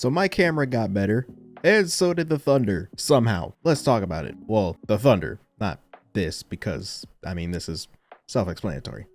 So my camera got better, and so did the Thunder, somehow. Let's talk about it. Well, the Thunder, not this, because, I mean, this is self-explanatory.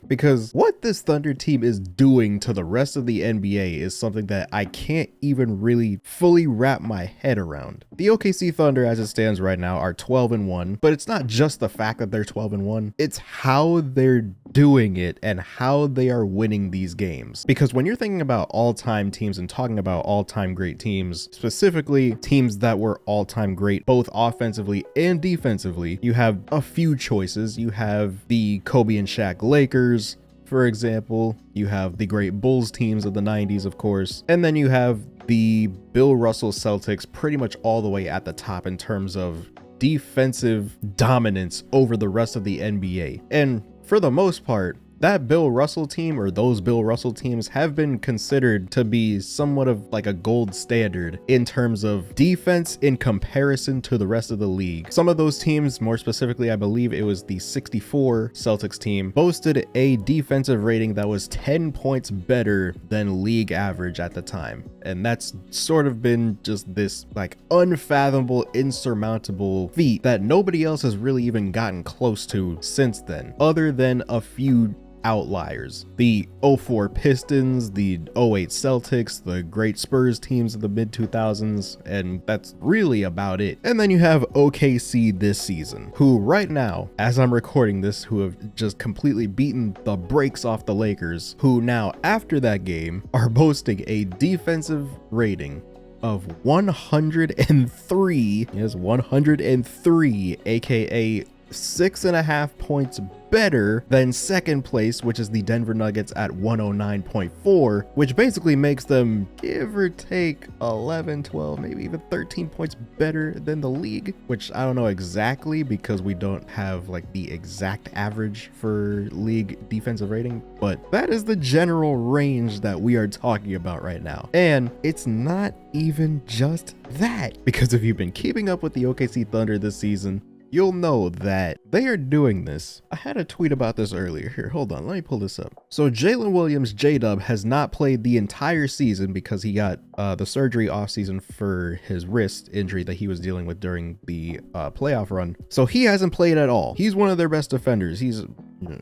Because what this Thunder team is doing to the rest of the NBA is something that I can't even really fully wrap my head around. The OKC Thunder, as it stands right now, are 12-1, but it's not just the fact that they're 12-1, it's how they're doing it and how they are winning these games. Because when you're thinking about all-time teams and talking about all-time great teams, specifically teams that were all-time great both offensively and defensively, you have a few choices. You have the Kobe and Shaq Lakers, for example. You have the great Bulls teams of the 90s, of course. And then you have the Bill Russell Celtics pretty much all the way at the top in terms of defensive dominance over the rest of the NBA. And for the most part, that Bill Russell team, or those Bill Russell teams, have been considered to be somewhat of like a gold standard in terms of defense in comparison to the rest of the league. Some of those teams, more specifically, I believe it was the 64 Celtics team, boasted a defensive rating that was 10 points better than league average at the time. And that's sort of been just this like unfathomable, insurmountable feat that nobody else has really even gotten close to since then, other than a few outliers. The 04 Pistons, the 08 Celtics, the great Spurs teams of the mid 2000s, and that's really about it. And then you have OKC this season, who right now, as I'm recording this, who have just completely beaten the brakes off the Lakers, who now after that game are boasting a defensive rating of 103, yes, 103, aka 6.5 points better than second place, which is the Denver Nuggets at 109.4, which basically makes them give or take 11, 12, maybe even 13 points better than the league, which I don't know exactly because we don't have like the exact average for league defensive rating, but that is the general range that we are talking about right now. And it's not even just that, because if you've been keeping up with the OKC Thunder this season, you'll know that they are doing this. I had a tweet about this earlier. Here, hold on, let me pull this up. So Jalen Williams, J-Dub, has not played the entire season because he got the surgery offseason for his wrist injury that he was dealing with during the playoff run. So he hasn't played at all. He's one of their best defenders. He's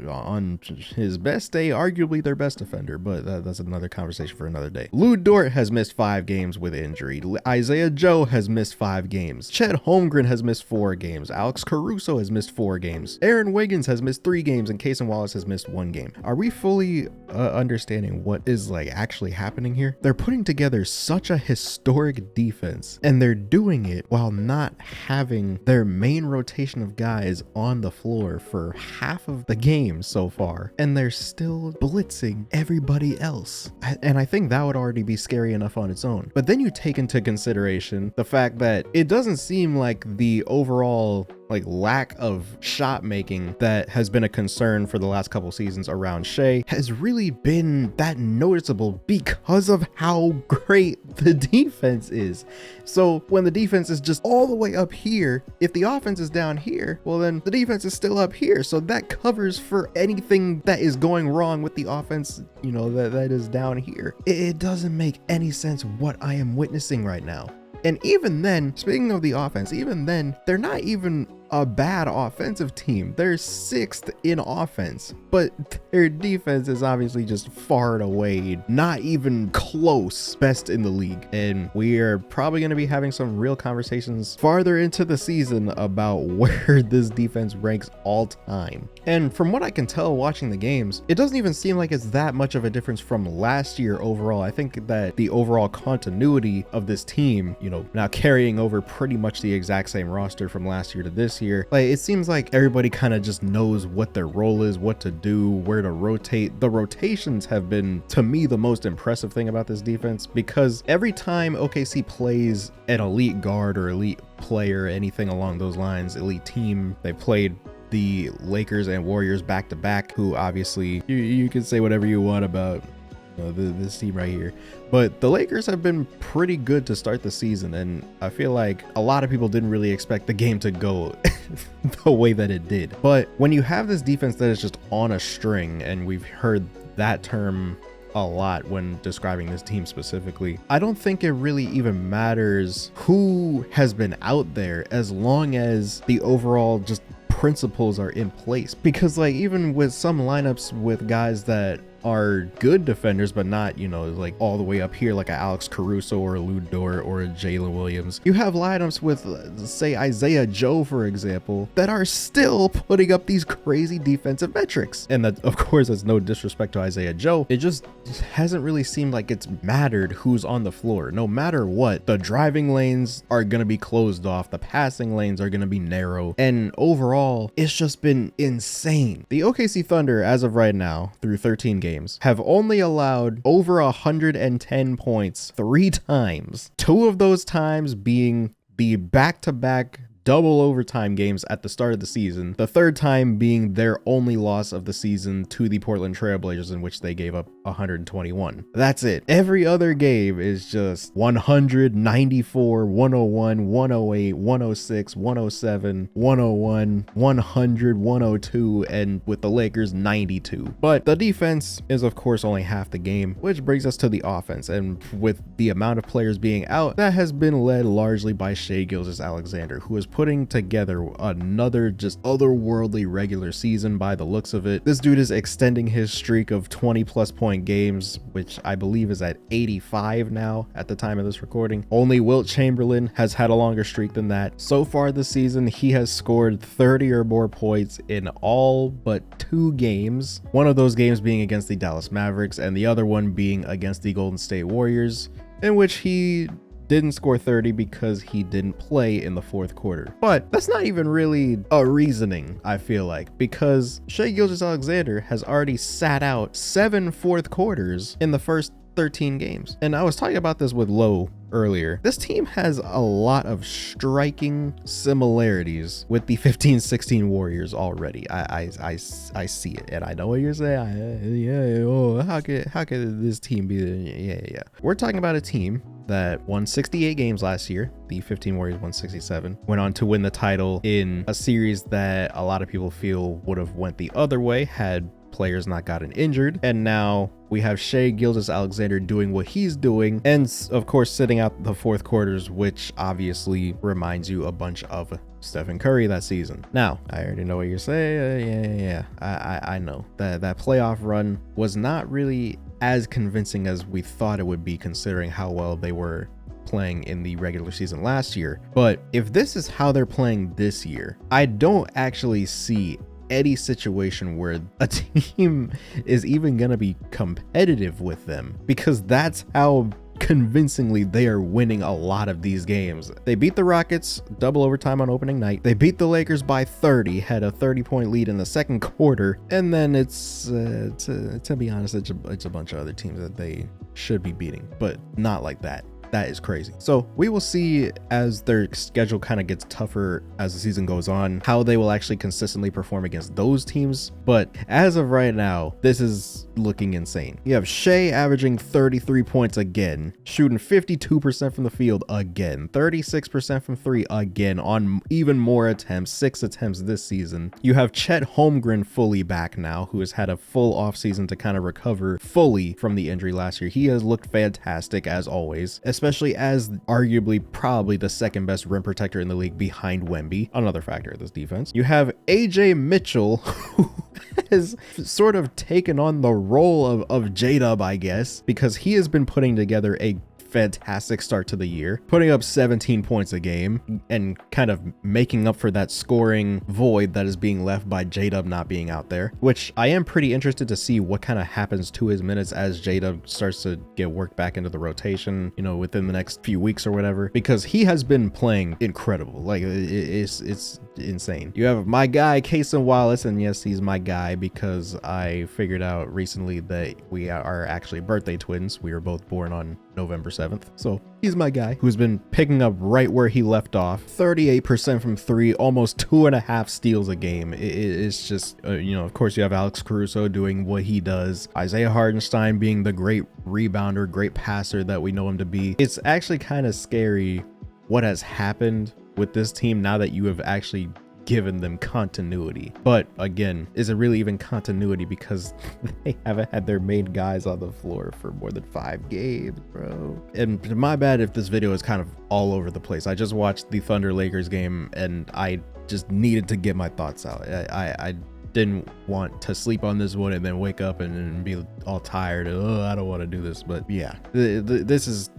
on his best day, arguably their best defender, but that's another conversation for another day. Lou Dort has missed 5 games with injury. Isaiah Joe has missed 5 games. Chet Holmgren has missed 4 games. Alex Caruso has missed 4 games. Aaron Wiggins has missed 3 games, and Cason Wallace has missed 1 game. Are we fully understanding what is like actually happening here? They're putting together such a historic defense, and they're doing it while not having their main rotation of guys on the floor for half of the game so far, and they're still blitzing everybody else. And I think that would already be scary enough on its own. But then you take into consideration the fact that it doesn't seem like the overall like lack of shot making that has been a concern for the last couple seasons around Shea has really been that noticeable because of how great the defense is. So when the defense is just all the way up here, if the offense is down here, well then the defense is still up here. So that covers for anything that is going wrong with the offense, you know, that is down here. It doesn't make any sense what I am witnessing right now. And even then, speaking of the offense, even then, they're not even a bad offensive team. They're 6th in offense, but their defense is obviously just far and away not even close best in the league. And we are probably going to be having some real conversations farther into the season about where this defense ranks all time. And from what I can tell watching the games, it doesn't even seem like it's that much of a difference from last year overall. I think that the overall continuity of this team, you know, now carrying over pretty much the exact same roster from last year to this year, like it seems like everybody kind of just knows what their role is, what to do, where to rotate. The rotations have been, to me, the most impressive thing about this defense, because every time OKC plays an elite guard or elite player, anything along those lines, elite team, they played the Lakers and Warriors back to back, who obviously you can say whatever you want about this team right here, but the Lakers have been pretty good to start the season, and I feel like a lot of people didn't really expect the game to go the way that it did. But when you have this defense that is just on a string, and we've heard that term a lot when describing this team specifically. I don't think it really even matters who has been out there as long as the overall just principles are in place, because like even with some lineups with guys that are good defenders but not, you know, like all the way up here like a Alex Caruso or a Lou Dort or a Jalen Williams, you have lineups with say Isaiah Joe, for example, that are still putting up these crazy defensive metrics. And that, of course, that's no disrespect to Isaiah Joe, it just hasn't really seemed like it's mattered who's on the floor. No matter what, the driving lanes are going to be closed off, the passing lanes are going to be narrow, and overall it's just been insane. The OKC Thunder, as of right now, through 13 games, have only allowed over 110 points 3 times. 2 of those times being the back-to-back double overtime games at the start of the season, the 3rd time being their only loss of the season to the Portland Trail Blazers, in which they gave up 121. That's it. Every other game is just 100, 94, 101, 108, 106, 107, 101, 100, 102, and with the Lakers 92. But the defense is of course only half the game, which brings us to the offense. And with the amount of players being out, that has been led largely by Shai Gilgeous-Alexander, who is putting together another just otherworldly regular season by the looks of it. This dude is extending his streak of 20 plus point games, which I believe is at 85 now at the time of this recording. Only Wilt Chamberlain has had a longer streak than that. So far this season, he has scored 30 or more points in all but 2 games. One of those games being against the Dallas Mavericks and the other one being against the Golden State Warriors, in which he didn't score 30 because he didn't play in the 4th quarter. But that's not even really a reasoning, I feel like, because Shai Gilgeous-Alexander has already sat out 7 4th quarters in the first 13 games. And I was talking about this with Lowe earlier. This team has a lot of striking similarities with the 15-16 Warriors already. I see it, and I know what you're saying. How could this team be? Yeah. We're talking about a team that won 68 games last year. The 15 Warriors won 67. Went on to win the title in a series that a lot of people feel would have went the other way had players not gotten injured. And now we have Shai Gilgeous-Alexander doing what he's doing, and of course sitting out the 4th quarters, which obviously reminds you a bunch of Stephen Curry that season. Now, I already know what you're saying. I know that playoff run was not really as convincing as we thought it would be, considering how well they were playing in the regular season last year. But if this is how they're playing this year, I don't actually see any situation where a team is even gonna be competitive with them, because that's how convincingly they are winning a lot of these games. They beat the Rockets double overtime on opening night. They beat the Lakers by 30, had a 30-point lead in the 2nd quarter, and then it's to be honest, it's a bunch of other teams that they should be beating, but not like that. That is crazy. So we will see as their schedule kind of gets tougher as the season goes on, how they will actually consistently perform against those teams. But as of right now, this is looking insane. You have Shai averaging 33 points again, shooting 52% from the field again, 36% from 3 again on even more attempts, 6 attempts this season. You have Chet Holmgren fully back now, who has had a full offseason to kind of recover fully from the injury last year. He has looked fantastic as always, especially as arguably probably the 2nd best rim protector in the league behind Wemby, another factor of this defense. You have AJ Mitchell, who has sort of taken on the role of J-Dub, I guess, because he has been putting together a fantastic start to the year, putting up 17 points a game and kind of making up for that scoring void that is being left by J-Dub not being out there, which I am pretty interested to see what kind of happens to his minutes as J-Dub starts to get worked back into the rotation, you know, within the next few weeks or whatever, because he has been playing incredible. Like it's insane. You have my guy Cason Wallace, and yes, he's my guy because I figured out recently that we are actually birthday twins. We were both born on November 7th. So he's my guy who's been picking up right where he left off. 38% from 3, almost 2.5 steals a game. It's just, you know, of course you have Alex Caruso doing what he does. Isaiah Hartenstein being the great rebounder, great passer that we know him to be. It's actually kind of scary what has happened with this team now that you have actually given them continuity. But again, is it really even continuity because they haven't had their main guys on the floor for more than 5 games, bro? And my bad if this video is kind of all over the place. I just watched the Thunder Lakers game and I just needed to get my thoughts out. I didn't want to sleep on this one and then wake up and be all tired. Oh, I don't want to do this. But yeah, this is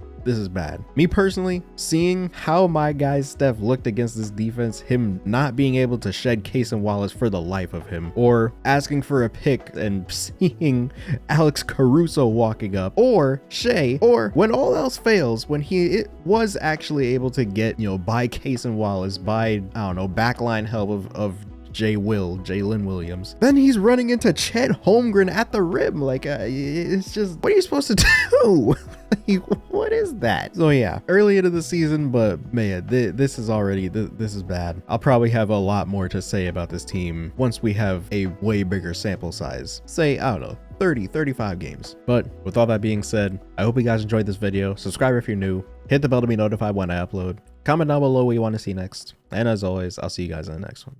bad. Me personally, seeing how my guy Steph looked against this defense, him not being able to shed Case and Wallace for the life of him, or asking for a pick and seeing Alex Caruso walking up, or Shea, or when all else fails, when he was actually able to get, you know, by Case and Wallace, by, I don't know, backline help of Jalen Williams, then he's running into Chet Holmgren at the rim. Like, it's just, what are you supposed to do? Like, what is that? So yeah, early into the season, but man, this is already, this is bad. I'll probably have a lot more to say about this team once we have a way bigger sample size. Say, I don't know, 30, 35 games. But with all that being said, I hope you guys enjoyed this video. Subscribe if you're new. Hit the bell to be notified when I upload. Comment down below what you want to see next. And as always, I'll see you guys in the next one.